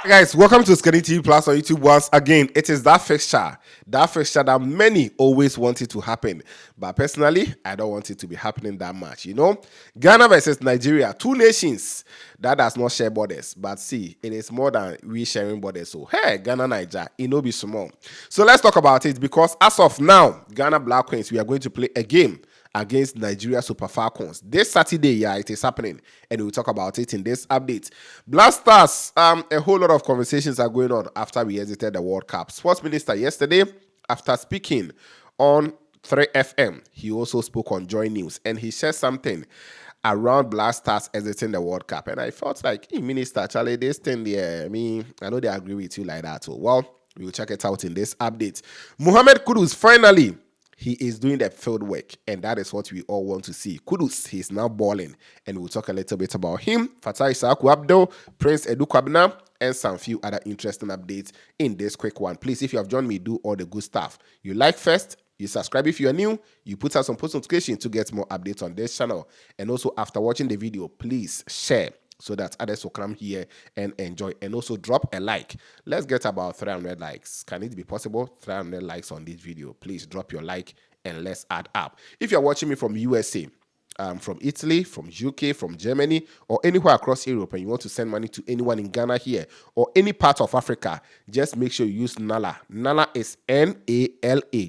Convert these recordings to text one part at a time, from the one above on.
Guys, welcome to Skinny TV Plus on YouTube once again. It is that fixture that many always want it to happen. But personally, I don't want it to be happening that much. Ghana versus Nigeria, two nations that does not share borders. But see, it is more than we sharing borders. So, hey, Ghana, Niger, it no be small. So let's talk about it because as of now, Ghana Black Queens, we are going to play a game against Nigeria Super Falcons. This Saturday, it is happening, and we'll talk about it in this update. Blast Stars, a whole lot of conversations are going on after we exited the World Cup. Sports Minister yesterday, after speaking on 3FM, he also spoke on Joy News, and he said something around Blast Stars exiting the World Cup. And I felt like, hey, Minister, Charlie, this thing there, I know they agree with you like that. So, well, we'll check it out in this update. Mohamed Kudus, finally, he is doing the field work, and that is what we all want to see. Kudus, he's now balling, and we'll talk a little bit about him, Fatawu Abdul, Prince Edu Kwabena, and some few other interesting updates in this quick one. Please, if you have joined me, do all the good stuff. You like first, you subscribe if you are new, you put out some post notifications to get more updates on this channel. And also, after watching the video, please share so that others will come here and enjoy. And also drop a like. Let's get about 300 likes. Can it be possible? 300 likes on this video. Please drop your like and let's add up. If you're watching me from USA, from Italy, from UK, from Germany, or anywhere across Europe, and you want to send money to anyone in Ghana here, or any part of Africa, just make sure you use Nala. Nala is Nala,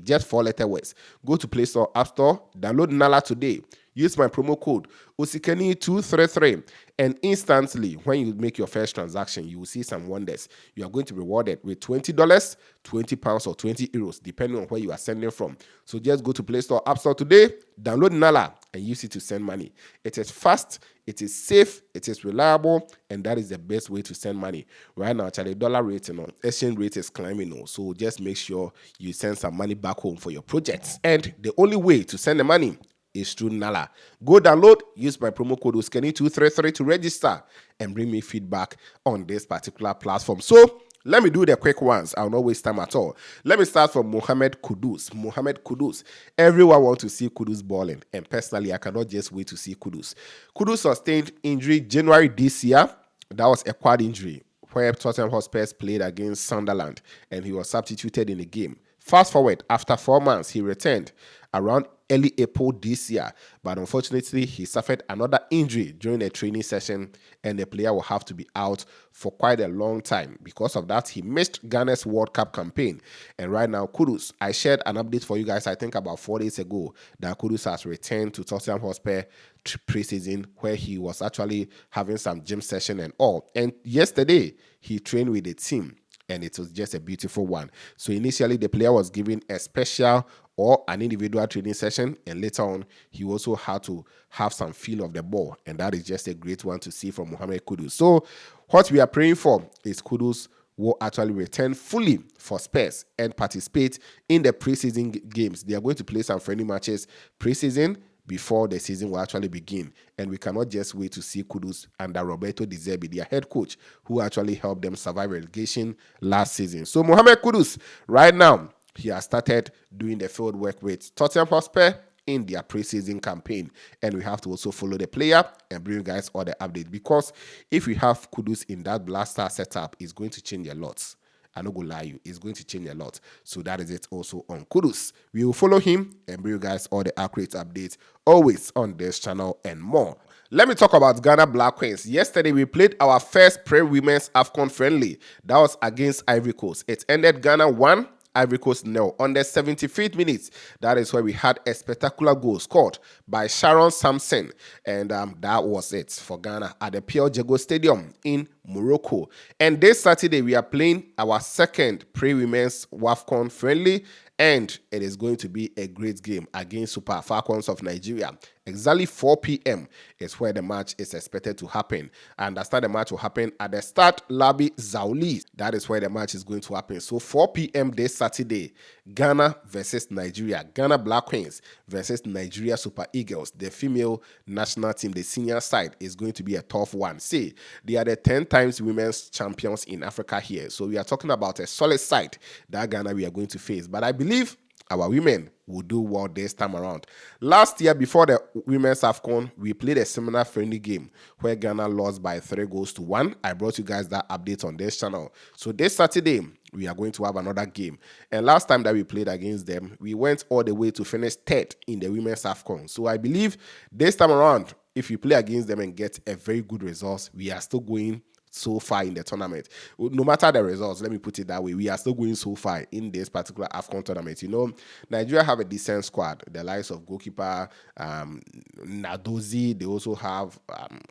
just 4-letter words. Go to Play Store, App Store, download Nala today. Use my promo code Osikeni233, and instantly, when you make your first transaction, you will see some wonders. You are going to be rewarded with $20, £20, or €20, depending on where you are sending from. So just go to Play Store, App Store today, download Nala, and use it to send money. It is fast, it is safe, it is reliable, and that is the best way to send money. Right now, the dollar rate, exchange rate is climbing, so just make sure you send some money back home for your projects. And the only way to send the money is through Nala. Go download, use my promo code Osikeni233 to register and bring me feedback on this particular platform. So let me do the quick ones. I'll not waste time at all. Let me start from Mohamed Kudus. Mohamed Kudus. Everyone wants to see Kudus balling, and personally, I cannot just wait to see Kudus. Kudus sustained injury January this year. That was a quad injury where Tottenham Hotspur played against Sunderland, and he was substituted in the game. Fast forward, after 4 months, he returned around early April this year, but unfortunately, he suffered another injury during a training session, and the player will have to be out for quite a long time. Because of that, he missed Ghana's World Cup campaign, and right now, Kudus, I shared an update for you guys, I think about 4 days ago, that Kudus has returned to Tottenham Hotspur preseason, where he was actually having some gym session and all, and yesterday, he trained with the team, and it was just a beautiful one. So initially, the player was given a special or an individual training session, and later on, he also had to have some feel of the ball, and that is just a great one to see from Mohamed Kudus. So what we are praying for is Kudus will actually return fully for Spurs and participate in the preseason games. They are going to play some friendly matches preseason before the season will actually begin. And we cannot just wait to see Kudus under Roberto De Zerbi, their head coach, who actually helped them survive relegation last season. So Mohamed Kudus, right now, he has started doing the field work with Tottenham Hotspur in their preseason campaign. And we have to also follow the player and bring you guys all the updates. Because if we have Kudus in that Blaster setup, it's going to change a lot. I'm not going to lie you, it's going to change a lot. So that is it also on Kudus. We will follow him and bring you guys all the accurate updates always on this channel and more. Let me talk about Ghana Black Queens. Yesterday, we played our first pre-women's AFCON friendly. That was against Ivory Coast. It ended Ghana 1, Ivory Coast 0. On the 75th minute, that is where we had a spectacular goal scored by Sharon Sampson. And that was it for Ghana at the Pierre Jago Stadium in Morocco. And this Saturday, we are playing our second pre-women's WAFCON friendly, and it is going to be a great game against Super Falcons of Nigeria. Exactly 4 p.m. is where the match is expected to happen. I understand the match will happen at the Stade Labi Zaouli. That is where the match is going to happen. So 4 p.m. this Saturday, Ghana versus Nigeria. Ghana Black Queens versus Nigeria Super Eagles. The female national team, the senior side, is going to be a tough one. See, they are the 10 times women's champions in Africa here. So we are talking about a solid side that Ghana we are going to face. But I believe our women will do well this time around. Last year, before the Women's AFCON, we played a similar friendly game where Ghana lost by 3-1. I brought you guys that update on this channel. So this Saturday, we are going to have another game. And last time that we played against them, we went all the way to finish third in the Women's AFCON. So I believe this time around, if we play against them and get a very good result, we are still going so far in the tournament. No matter the results, let me put it that way, we are still going so far in this particular AFCON tournament. You know, Nigeria have a decent squad. The likes of goalkeeper Nadozi, they also have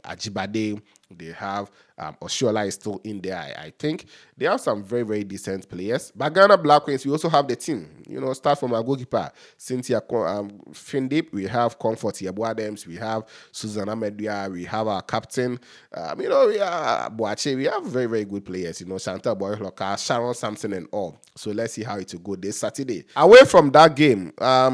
Ajibade, they have Oshola is still in there. I think they have some very, very decent players. But Ghana Black Queens, we also have the team. You know, start from our goalkeeper, Cynthia Findip, we have Comfort Yebo Adams, we have Susanna Medua, we have our captain. You know, we are Boache, we have very, very good players. You know, Chantal Boyloka, Sharon Sampson, and all. So let's see how it will go this Saturday. Away from that game,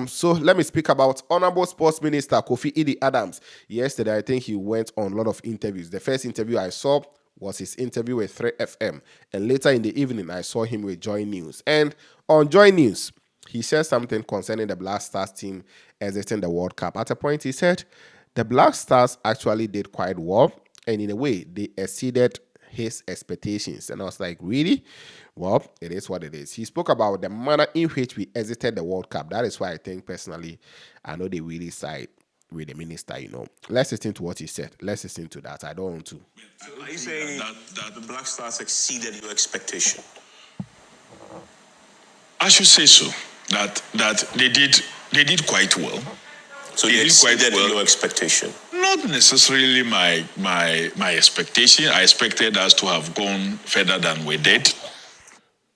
so let me speak about Honorable Sports Minister Kofi Idi Adams. Yesterday, I think he went on a lot of interviews. The first interview I saw was his interview with 3FM. And later in the evening, I saw him with Joy News. And on Joy News, he said something concerning the Black Stars team exiting the World Cup. At a point, he said the Black Stars actually did quite well. And in a way, they exceeded his expectations. And I was like, really? Well, it is what it is. He spoke about the manner in which we exited the World Cup. That is why I think, personally, I know they really side with the minister, you know. Let's listen to what he said. Let's listen to that. I don't want to. So are you saying that the Black Stars exceeded your expectation? I should say so. That they did quite well. So you exceeded your expectation? Not necessarily my expectation. I expected us to have gone further than we did.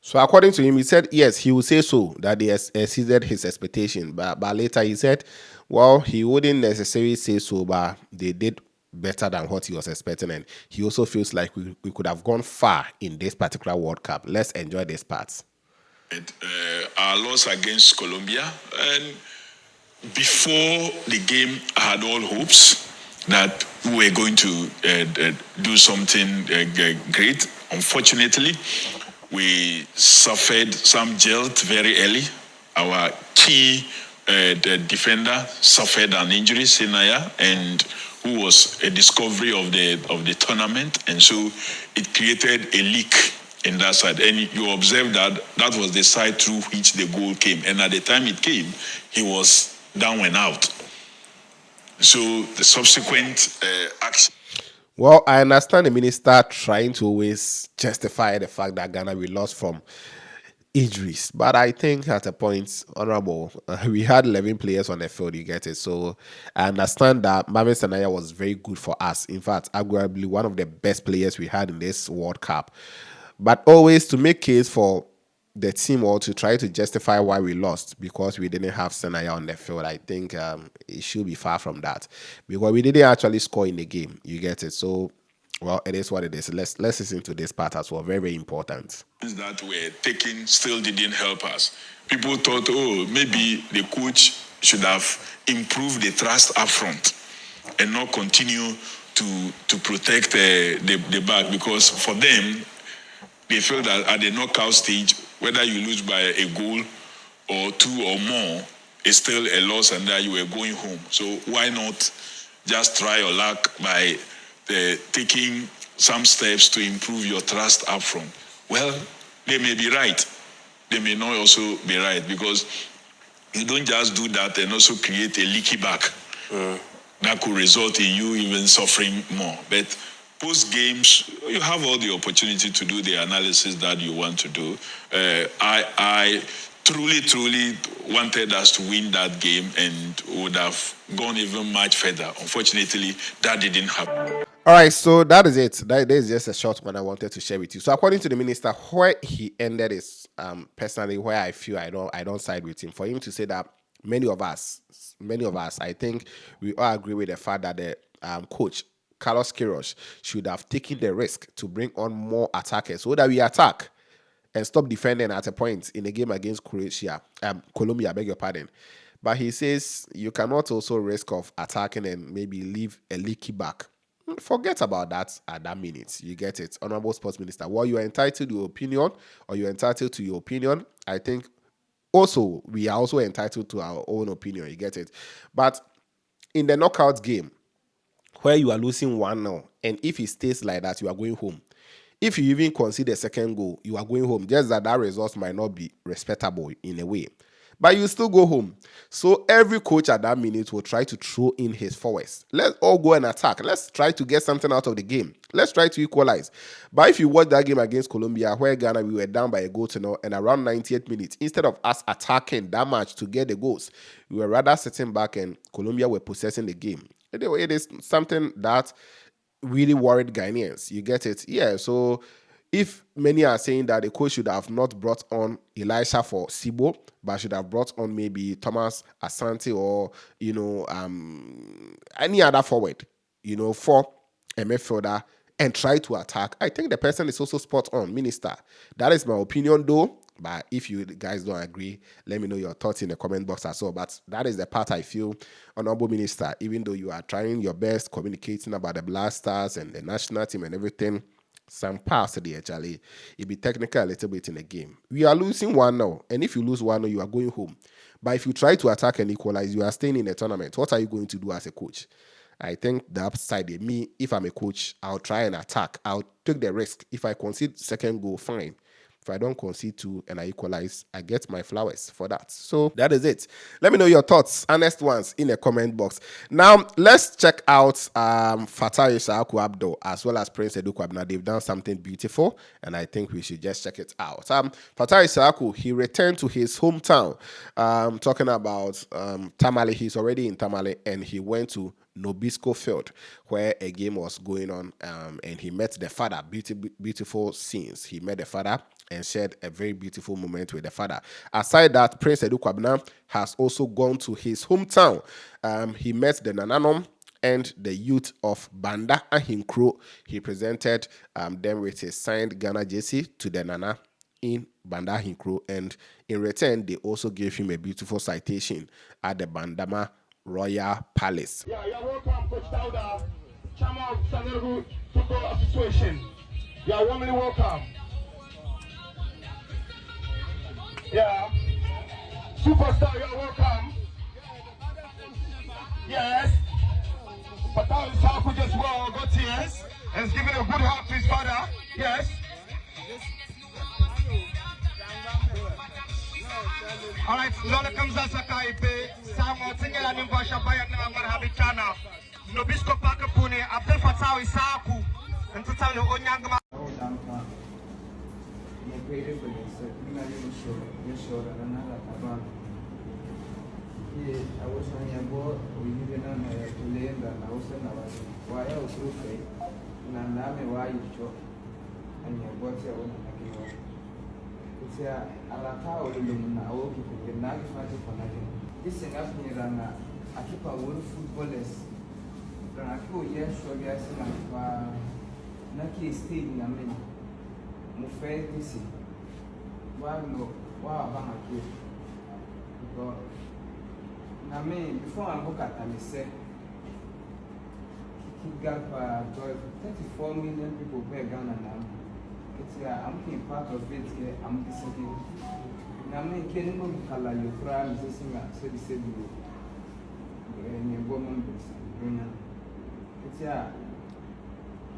So according to him, he said, yes, he would say so, that they exceeded his expectation. But later he said, well, he wouldn't necessarily say so, but they did better than what he was expecting. And he also feels like we could have gone far in this particular World Cup. Let's enjoy this part. Our loss against Colombia, and before the game, I had all hopes that we were going to do something great. Unfortunately, we suffered some jolt very early. Our key the defender suffered an injury, Sinaya, and who was a discovery of the tournament, and so it created a leak in that side. And you observe that was the side through which the goal came. And at the time it came, he was down and out. So the subsequent action. Well, I understand the minister trying to always justify the fact that Ghana we lost from injuries, but I think at a point, honorable, we had 11 players on the field. You get it. So I understand that Marvin Sanaya was very good for us. In fact, arguably one of the best players we had in this World Cup. But always to make case for the team or to try to justify why we lost because we didn't have Sanaya on the field, I think it should be far from that because we didn't actually score in the game. You get it. So, well, it is what it is. Let's listen to this part as well. Very, very important. That were taken still didn't help us. People thought, oh, maybe the coach should have improved the trust up front and not continue to protect the back, because for them, they feel that at the knockout stage, whether you lose by a goal or two or more, it's still a loss and that you were going home. So why not just try your luck by taking some steps to improve your trust up front? Well, they may be right. They may not also be right, because you don't just do that and also create a leaky back that could result in you even suffering more. But post games, you have all the opportunity to do the analysis that you want to do. I truly wanted us to win that game and would have gone even much further. Unfortunately, that didn't happen. All right, so that is it. That is just a short one I wanted to share with you. So according to the minister, where he ended is personally where I feel I don't side with him. For him to say that many of us, I think we all agree with the fact that the coach Carlos Queiroz should have taken the risk to bring on more attackers so that we attack and stop defending at a point in a game against Colombia, I beg your pardon. But he says you cannot also risk of attacking and maybe leave a leaky back. Forget about that at that minute. You get it. Honorable Sports Minister, well, you are entitled to your opinion, or you're entitled to your opinion. I think Also, we are also entitled to our own opinion. You get it? But in the knockout game, where you are losing 1-0, and if it stays like that, you are going home. If you even concede a second goal, you are going home. Just that result might not be respectable in a way, but you still go home. So every coach at that minute will try to throw in his forwards. Let's all go and attack. Let's try to get something out of the game. Let's try to equalize. But if you watch that game against Colombia, where Ghana, we were down by a goal to 0, and around 98th minute, instead of us attacking that much to get the goals, we were rather sitting back and Colombia were possessing the game. It is something that really worried Ghanaians. You get it? Yeah. So if many are saying that the coach should have not brought on Elisha for Sibo, but should have brought on maybe Thomas Asante or, any other forward, for a midfielder and try to attack, I think the person is also spot on, Minister. That is my opinion though. But if you guys don't agree, let me know your thoughts in the comment box as well. But that is the part I feel, Honorable Minister, even though you are trying your best communicating about the Black Stars and the national team and everything, some parts of the actually, it be technical a little bit in the game. We are losing 1-0, and if you lose 1-0, you are going home. But if you try to attack and equalize, you are staying in the tournament. What are you going to do as a coach? I think the upside in me, if I'm a coach, I'll try and attack. I'll take the risk. If I concede second goal, fine. If I don't concede 2 and I equalize, I get my flowers for that. So that is it. Let me know your thoughts, honest ones, in the comment box. Now, let's check out Fatawu Abdo as well as Prince Edu Kwabena. They've done something beautiful, and I think we should just check it out. Fatawu, he returned to his hometown. Talking about Tamale, he's already in Tamale, and he went to Nobisco Field, where a game was going on, and he met the father. Beautiful scenes. He met the father and shared a very beautiful moment with the father. Aside that, Prince Edu Kwabena has also gone to his hometown. He met the Nananom and the youth of Banda Ahinkro. He presented them with a signed Ghana jersey to the Nana in Banda Ahinkro, and in return, they also gave him a beautiful citation at the Bandama Royal Palace. Yeah, you're welcome, Coach Dauda, Chairman of Sanerhu Football Association. You're warmly welcome. Yeah. Superstar, you're welcome. Yes. Fatawu Isaku just well got here and is giving a good heart to his father. Yes. All right, Lola Kamza Sakaipe, Samuel Tingela Nimba Shabaya Namar Habitana, Nobisco Pakapune, Abdel Fatawu Isaku, and Tatano Onyangama. Alaka olulumuna awoki kukenagi fati konagi. This is happening rana akipa world footballers. Rana akipo yesho biasi na kwa naki stage na mimi. Mufe disi. Wano wa banga ki. Because na me before I book at Amise. Kikigapa 34 million people per Ghana now. I'm being part of it here. I'm disagreeing. I'm making no color your crime, singer, so the same you. And your woman, it's a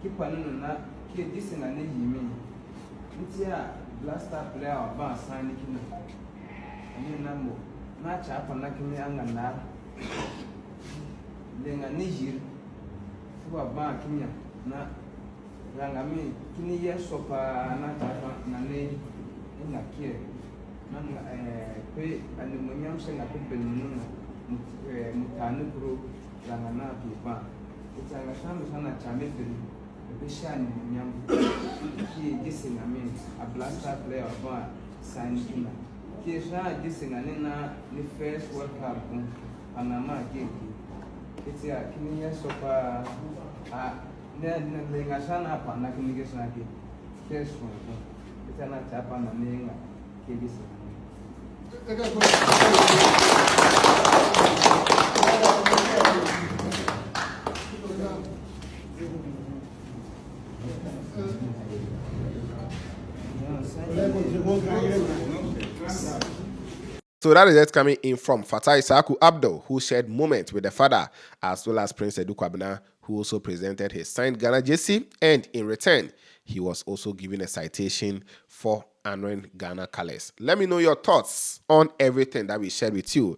keep on that kid. This in a name, me. It's a blaster player or bar signing. And you know, match up on like me and that. Then a Nigel to a bar, Kenya. Rangami kini yeso pa na tapa na ne ina kie na pe animonyam se na pe benunu mutanu pro rangana pipa itanga sana chame ben be shani nyam ki disinga means a blaster player ba sign kina ki sha disinga na the first world cup Panama game itia kini yeso pa Nenga sana apa nak ni kesana ki kesho kita nak capa na nenga kebisa So that is it coming in from Fatawu Abdul, who shared moments with the father, as well as Prince Edu Kwabena, who also presented his signed Ghana jersey, and in return, he was also given a citation for honoring Ghana colors. Let me know your thoughts on everything that we shared with you.